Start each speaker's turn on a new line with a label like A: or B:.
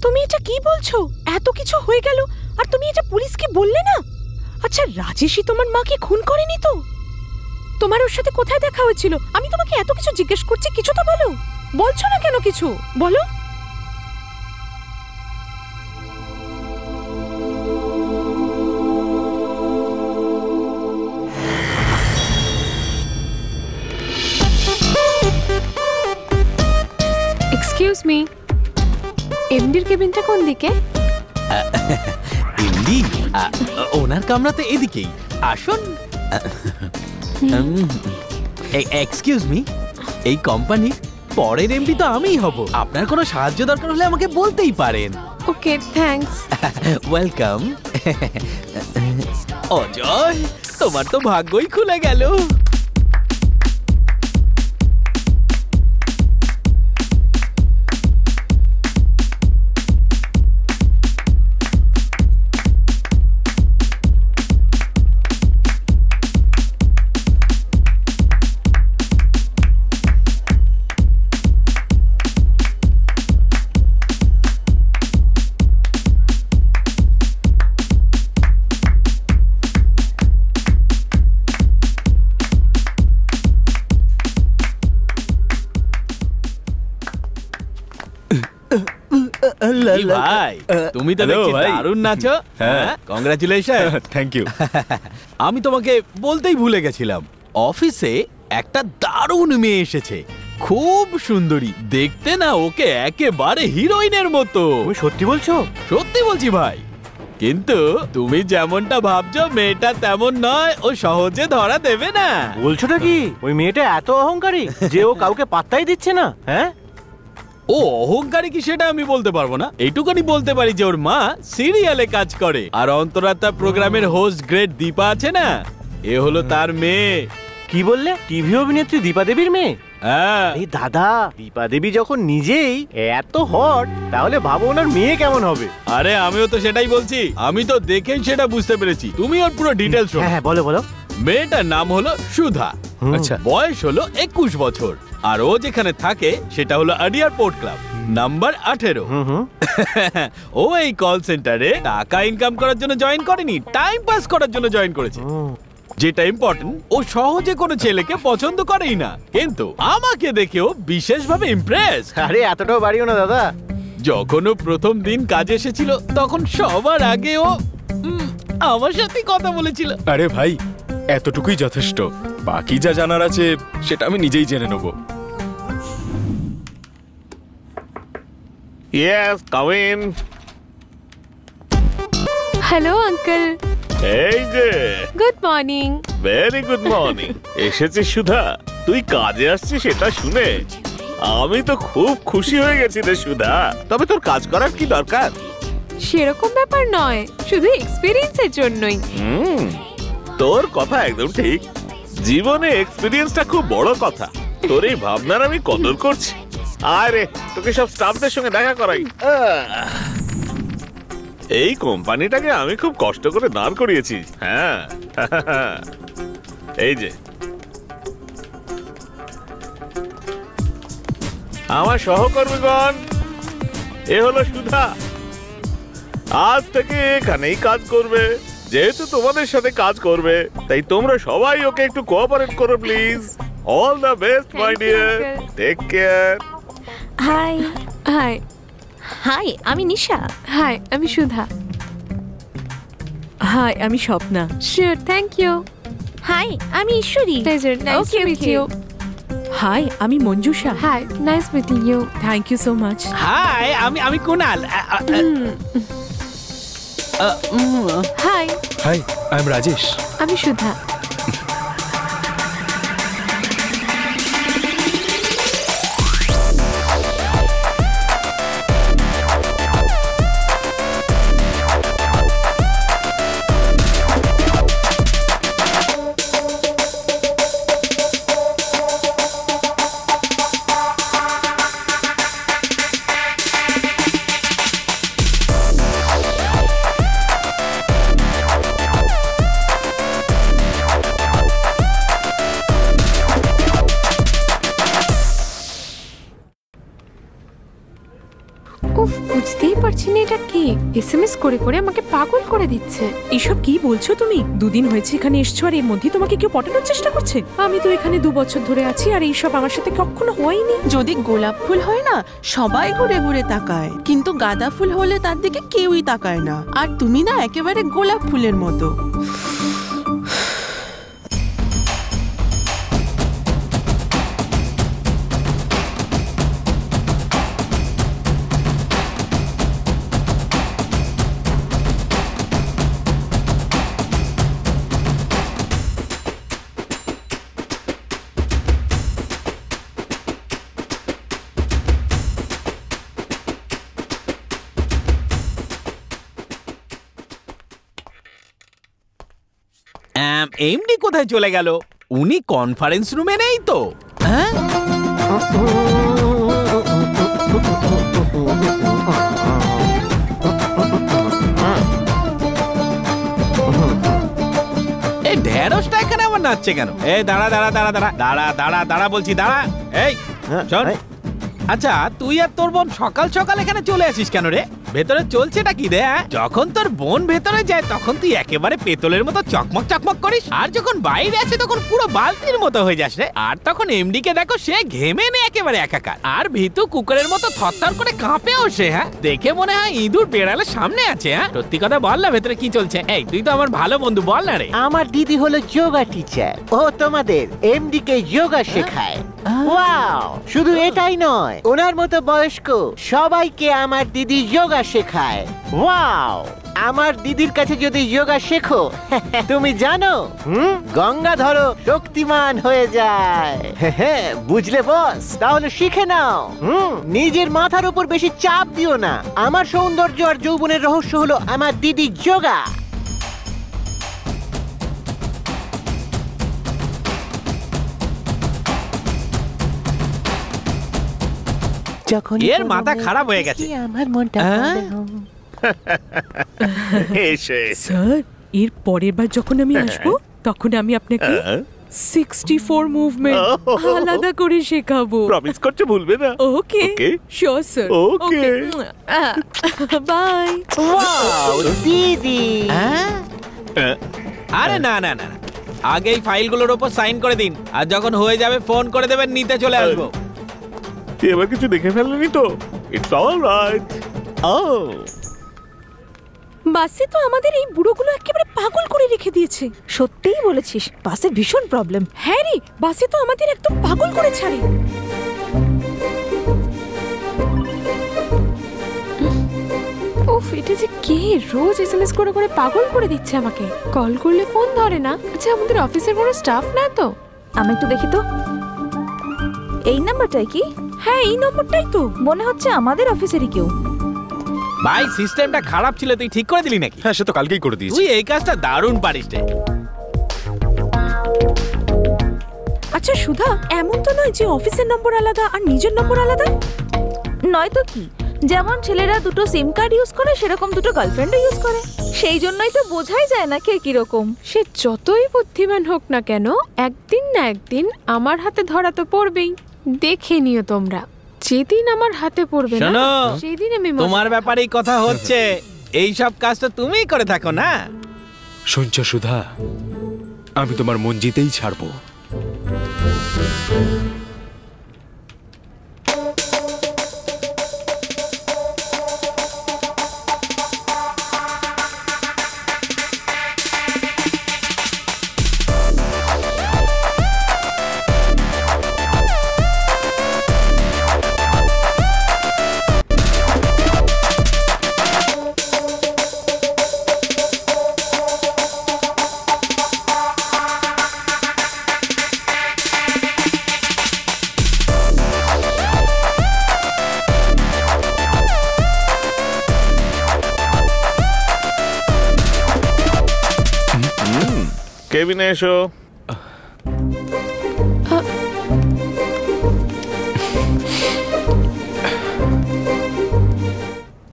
A: তুমি এটা কি বলছো? এত কিছু হয়ে গেল আর তুমি এটা পুলিশকে বললে না? আচ্ছা, রাজেশই তোমার মাকে খুন করেনি তো? তোমার ওর সাথে কোথায় দেখা হয়েছিল? আমি তোমাকে এত কিছু জিজ্ঞেস করছি, কিছু তো বলো। বলছো না কেন কিছু? বলো।
B: এক্সকিউজ মি, এমডির কেবিনটা কোন দিকে?
C: এমডি ওনার কামরাতে এদিকেই। আসুন। এক্সকিউজ মি, এই কোম্পানির পরের এমডি তো আমিই হব। আপনার কোনো সাহায্য দরকার হলে আমাকে বলতেই পারেন।
B: ওকে, থ্যাঙ্কস।
C: ওয়েলকাম। অজয়, তোমার তো ভাগ্যই খুলে গেল। ভাই, তুমি তো দেখছি দারুণ নাচো। হ্যাঁ, কংগ্রাচুলেশন।
D: Thank you.
C: আমি তোমাকে বলতেই ভুলে গেছিলাম, অফিসে একটা দারুণ মেয়ে এসেছে, খুব সুন্দরী দেখতে না, ওকে একেবারে হিরোইনের মতো।
D: তুমি সত্যি বলছো?
C: সত্যি বলছি ভাই, কিন্তু তুমি যেমনটা ভাবছো মেয়েটা তেমন নয়, ও সহজে ধরা দেবে না।
D: বলছোটা কি? ওই মেয়েটা এত অহংকারী যে ও কাউকে পাত্তাই দিচ্ছে না? হ্যাঁ,
C: ও অহংকারী কি সেটা আমি বলতে পারবো না, এইটুকুনি বলতে পারি যে ওর মা সিরিয়ালে কাজ করে, আর অন্তরাত্মা প্রোগ্রামের হোস্ট গ্রেট দীপা আছে না, এ হলো তার মেয়ে।
D: কি বললে? টিভি অভিনেত্রী দীপা দেবীর মেয়ে?
C: হ্যাঁ।
D: এই দাদা, দীপা দেবী যখন নিজেই এত হট, তাহলে ভাবো ওনার মেয়ে কেমন হবে।
C: আরে আমিও তো সেটাই বলছি, আমি তো দেখেই সেটা বুঝতে পেরেছি। তুমি ওর পুরো ডিটেলস শোনো।
D: হ্যাঁ, বলো বলো।
C: মেয়েটার নাম হলো সুধা।
D: আচ্ছা।
C: বয়স হলো 21 বছর, আর ও যেখানে থাকে সেটা হলো আডিয়ার পোর্ট ক্লাব নাম্বার 18। ও এই কল সেন্টারে টাকা ইনকাম করার জন্য জয়েন করেনি, টাইম পাস করার জন্য জয়েন করেছে। যেটা ইম্পর্টেন্ট, ও সহজে কোনো ছেলেকে পছন্দ করেই না, কিন্তু আমাকে দেখেও বিশেষভাবে ইমপ্রেস।
D: আরে এতটাও বাড়িও না দাদা।
C: যখন ও প্রথম দিন কাজে এসেছিল তখন সবার আগে ও আমার সাথে কথা বলেছিল।
E: আরে ভাই, এতটুকুই যথেষ্ট, বাকি যা জানার আছে সেটা আমি নিজেই জেনে নেব।
F: Yes, come in.
B: Hello uncle.
F: এই যে,
B: good morning.
F: Very good morning. এসেছিস সুধা? তুই কাজে আসছিস সেটা শুনে আমি তো খুব খুশি হয়ে গেছি রে সুধা। তবে তোর কাজ করার কি দরকার?
B: সেরকম ব্যাপার নয়, শুধু এক্সপেরিয়েন্সের জন্যই।
F: তোর কথা একদম ঠিক, জীবনে এক্সপেরিয়েন্সটা খুব বড় কথা। তোর এই ভাবনার আমি কদর করছি। আরে তোকে সব স্টাফদের সঙ্গে দেখা করাই। এই কোম্পানিটাকে আমি খুব কষ্ট করে দাঁড় করিয়েছি। হ্যাঁ, এই যে আমার সহকর্মীগণ, এ হলো সুধা। আজ থেকে এখানেই কাজ করবে। যেহেতু তোমাদের সাথে কাজ করবে, তাই তোমরা সবাই ওকে একটু কোঅপারেট করো please. All the best my dear, take care.
B: Hi. Hi.
A: Hi, আমি নিশা।
B: হাই, আমি সুধা।
A: হাই, আমি Swapna.
B: Sure, thank you.
A: Hi, আমি Ishwari.
B: Pleasure, nice to meet you.
A: Hi, আমি Manjusha.
B: Hi, nice meeting you.
A: Thank you so much.
C: Hi, আমি Kunal.
B: Hi.
E: Hi, I am Rajesh.
B: আমি সুধা। উফ, বুঝতেই পারছি না এটা কি। এসএমএস করে করে আমাকে পাগল করে দিচ্ছে।
A: এসব কি বলছো তুমি? দুদিন হয়েছে এখানে এসছো আর এর মধ্যে তোমাকে কেউ পটানোর চেষ্টা করছে? আমি তো এখানে 2 বছর ধরে আছি আর এইসব আমার সাথে কখনো হয়নি।
G: যদি গোলাপ ফুল হয় না, সবাই ঘুরে ঘুরে তাকায়, কিন্তু গাঁদা ফুল হলে তার দিকে কেউই তাকায় না। আর তুমি না একেবারে গোলাপ ফুলের মতো।
C: এমডি কোথায় চলে গেল? উনি কনফারেন্স রুমে নেই তো? হ্যাঁ, এই ঢেঁড়সটা এখানে আবার নাচছে কেন? এই দাঁড়া দাঁড়া দাঁড়া দাঁড়া দাঁড়া দাঁড়া দাঁড়া বলছি, দাঁড়া। এই শোন, আচ্ছা তুই আর তোর বোন সকাল সকাল এখানে চলে আসিস কেন রে? ভেতরে চলছেটা কি রে? যখন তোর বোন ভেতরে যায় তখন তুই একেবারে পেতলের মতো চকমক চকমক করিস, আর যখন বাইরে আসে তখন পুরো বালতির মতো হয়ে যাস রে। আর তখন এমডি কে দেখো, সে ঘেমে নে একেবারে একাকার, আর ভিতু কুকুরের মতো থরথর করে কাঁপেও সে। হ্যাঁ, দেখে মনে হয় ইঁদুর বেড়ালে সামনে আছে। হ্যাঁ, সত্যি কথা বল না, ভেতরে কি চলছে? এই তুই তো আমার ভালো বন্ধু, বল না রে।
D: আমার দিদি হলো যোগা টিচার, ও তোমাদের এমডি কে যোগা শেখায়। ওয়াও, শুধু এটাই নয়, ওনার মতো বয়স্ক সবাইকে আমার দিদি যোগা শেখায়। ওয়াও, আমার দিদির কাছে যদি যোগা শেখো, তুমি জানো, গঙ্গা ধরো শক্তিমান হয়ে যায়। বুঝলে বস? তাহলে শিখে নাও। নিজের মাথার উপর বেশি চাপ দিও না। আমার সৌন্দর্য আর যৌবনের রহস্য হলো আমার দিদি যোগা।
C: এর মাথা খারাপ হয়ে গেছে।
D: আমার মনটা
A: স্যার, এর পরের বার যখন আমি আসবো তখন আমি আপনাকে 64 মুভমেন্ট আলাদা করে শেখাবো।
F: প্রমিস করছো ভুলবে না?
A: Okay, sure sir.
F: Okay.
A: Bye.
D: Wow দিদি।
C: আরে না না না, আগে এই ফাইলগুলোর উপর সাইন করে দিন, আর যখন হয়ে যাবে ফোন করে দেবেন, নিতে চলে আসবো।
F: তুই এবার কিছু দেখে ফেললি তো? It's alright. ও,
A: বাসে তো আমাদের এই বুড়োগুলো একেবারে পাগল করে রেখে দিয়েছে।
H: সত্যিই বলেছিস, বাসে ভীষণ প্রবলেম।
A: হ্যাঁ রে, বাসে তো আমাদের একদম পাগল করে ছাড়ে।
B: উফ, এটা যে কে রোজ এসএমএস করে করে পাগল করে দিচ্ছে আমাকে। কল করলে ফোন ধরে না। আচ্ছা, আমাদের অফিসের কোনো স্টাফ না তো?
H: আমি একটু দেখি তো। এই নাম্বারটাই কি?
A: হ্যাঁ, এই নম্বরটাই তো।
H: মনে হচ্ছে আমাদের অফিসেরই কেউ।
C: ভাই, সিস্টেমটা খারাপ ছিল, তুই ঠিক করে দিলি নাকি?
E: হ্যাঁ, সে তো কালকেই করে দিয়েছি।
C: তুই এই কাজটা দারুণ পারিস রে।
A: আচ্ছা সুধা, এমন তো নয় যে অফিসের নম্বর আলাদা আর নিজের নম্বর আলাদা।
H: নয়তো কি, যেমন ছেলেরা দুটো সিম কার্ড ইউজ করে সেরকম দুটো গার্লফ্রেন্ডও ইউজ করে। সেই জন্যই তো বোঝাই যায় না কে কিরকম।
B: সে যতই বুদ্ধিমান হোক না কেন, একদিন না একদিন আমার হাতে ধরা তো পড়বেই। দেখে নিও তোমরা, যেদিন আমার হাতে পড়বে না
C: শোনো,
B: সেদিন আমি
C: তোমার ব্যাপারেই কথা হচ্ছে। এই সব কাজ তো তুমিই করে থাকো না?
E: শুনছ সুধা, আমি তোমার মন জিতেই ছাড়বো।
F: কেবিনে এসো।